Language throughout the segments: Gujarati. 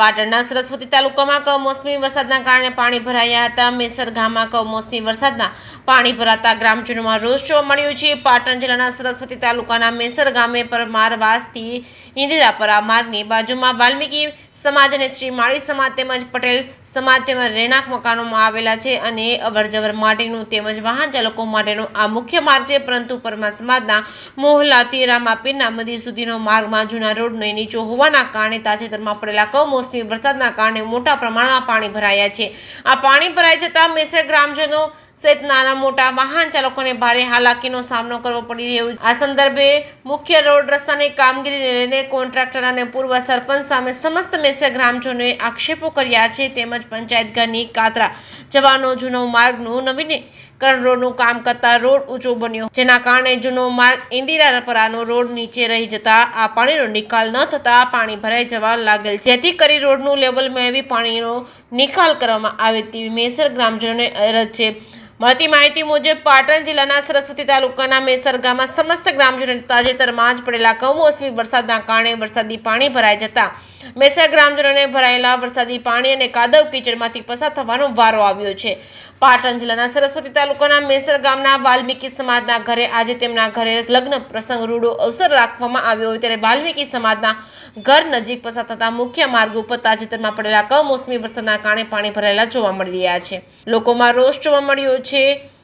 પાટણના સરસ્વતી તાલુકામાં કમોસમી વરસાદના કારણે પાણી ભરાયા હતા। મેસર ગામમાં કમોસમી વરસાદના પાણી ભરાતા ગ્રામજનોમાં રોષ જોવા મળ્યો છે। પાટણ જિલ્લાના સરસ્વતી તાલુકાના મેસર ગામે પરમારવાસથી ઇન્દિરાપરા માર્ગની બાજુમાં વાલ્મીકી સમાજ અને શ્રી માળી સમાજ તેમજ પટેલ સમાજ તેમજ રહેણાંક મકાનોમાં આવેલા છે અને અવરજવર માટેનું તેમજ વાહન ચાલકો માટેનો આ મુખ્ય માર્ગ છે, પરંતુ પરમાર સમાજના મોહલ્લાથી રામાપીરના મંદિર સુધીનો માર્ગમાં જૂના રોડનો નીચો હોવાના કારણે તાજેતરમાં પડેલા કમોસમી વરસાદના કારણે મોટા પ્રમાણમાં પાણી ભરાયા છે। આ પાણી ભરાઈ જતા મેસર ગ્રામજનો સહિત નાના મોટા વાહન ચાલકોને ભારે હાલાકીનો સામનો કરવો પડી રહ્યો છે। આ સંદર્ભે મુખ્ય રોડ રસ્તાની કામગીરીને લઈને કોન્ટ્રાક્ટર અને પૂર્વ સરપંચ સામે સમસ્ત મેસર ગ્રામજનોએ આક્ષેપો કર્યા છે, તેમજ પંચાયત ઘરની કાતરા જવાનો જૂનો માર્ગનું નવીનીકરણ રોડનું કામ કરતા રોડ ઊંચો બન્યો, જેના કારણે જૂનો માર્ગ ઇન્દિરાપરાનો રોડ નીચે રહી જતા આ પાણીનો નિકાલ ન થતા પાણી ભરાઈ જવા લાગેલ, જેથી કરી રોડનું લેવલ મેળવી પાણીનો નિકાલ કરવામાં આવે તેવી મેસર ગ્રામજનોને અરજ છે। મળતી માહિતી મુજબ પાટણ જિલ્લાના સરસ્વતી તાલુકાના મેસર ગામમાં સમસ્ત ગ્રામજનોને તાજેતરમાં જ પડેલા કમોસમી વરસાદના કારણે વરસાદી પાણી ભરાઈ જતા મેસર ગ્રામજનોને ભરાયેલા વરસાદી પાણી અને કાદવ કીચડમાંથી પસાર થવાનો વારો આવ્યો છે। પાટણ જિલ્લાના સરસ્વતી તાલુકાના મેસર ગામના વાલ્મીકી સમાજના ઘરે આજે તેમના ઘરે લગ્ન પ્રસંગ રૂડો અવસર રાખવામાં આવ્યો હોય ત્યારે વાલ્મીકી સમાજના ઘર નજીક પસાર થતા મુખ્ય માર્ગ ઉપર તાજેતરમાં પડેલા કમોસમી વરસાદના કારણે પાણી ભરાયેલા જોવા મળી રહ્યા છે। લોકોમાં રોષ જોવા મળ્યો છે।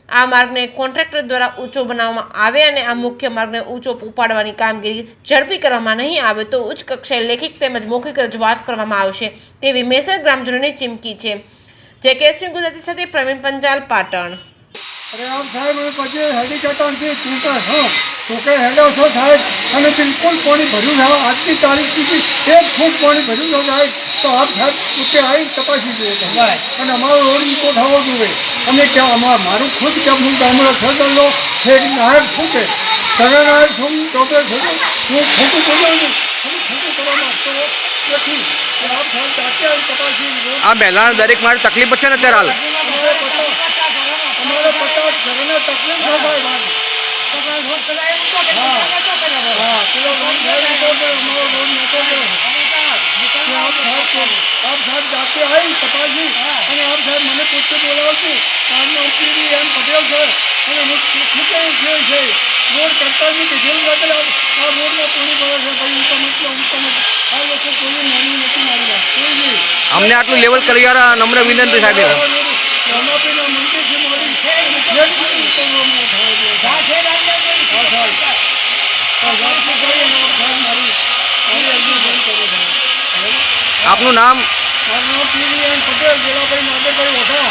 આ માર્ગને કોન્ટ્રાક્ટર દ્વારા ઊંચો બનાવવામાં આવે અને આ મુખ્ય માર્ગને ઊંચો ઉપાડવાની કામગીરી ઝડપી કરવામાં નહીં આવે તો ઉચ્ચ કક્ષાએ લેખિત તેમજ મૌખિક રજૂઆત કરવામાં આવશે તેવી મેસર ગ્રામજનોની ચીમકી છે। જે કેસરી ગુજરાતી સાથે પ્રવીણ પંચાલ, પાટણ। અરે આપ સાહેબ પછી હેલિકોપ્ટરથી ટૂંકા છો તો કે હેલો છો સાહેબ અને બિલકુલ પાણી ભર્યું છે। આજની તારીખ સુધી 1 ફૂટ પાણી ભર્યું છે સાહેબ, તો આપ સાહેબ કે આવી તપાસી જોઈએ અને અમારો રોડ ઊંચો થવો જોઈએ। અમે ક્યાં મારું ખુદ કેમ હું ગામડો છોડલો એક નાયક છું કે સગા નાયક છું ચોપડે છોડું હું ખોટું બોલું ખોટું કરવા માંગતો નથી કે આપ સાહેબ જાતે આવી તપાસી આ પહેલાં દરેક મારી તકલીફ છે ને અત્યારે હાલ અમારે 50 ઘરને તકલીફ ન થાય ભાઈ। आप साहब जाते आई तपासी અને આપ સાહેબ મને પૂછતે બોલાવતું આમનો પીડી એમ પટેલ છે અને હું ખૂટે છે રોડ કરતા નહીં કે જેમ લાગે આ રોડમાં પાણી ભરે છે ભાઈ ઉત્તમ આ લોકો કોઈ નાની નથી મારી વાત કોઈ નહીં અમને આટલું લેવલ કરી યાર નમ્ર વિનંતી સાહેબ રામાપીના મંદિરથી મારી આપનું નામ? મારું નામ P D M Patel, Gelabhai Nagarbhai Odha.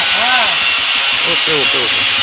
Okay okay okay.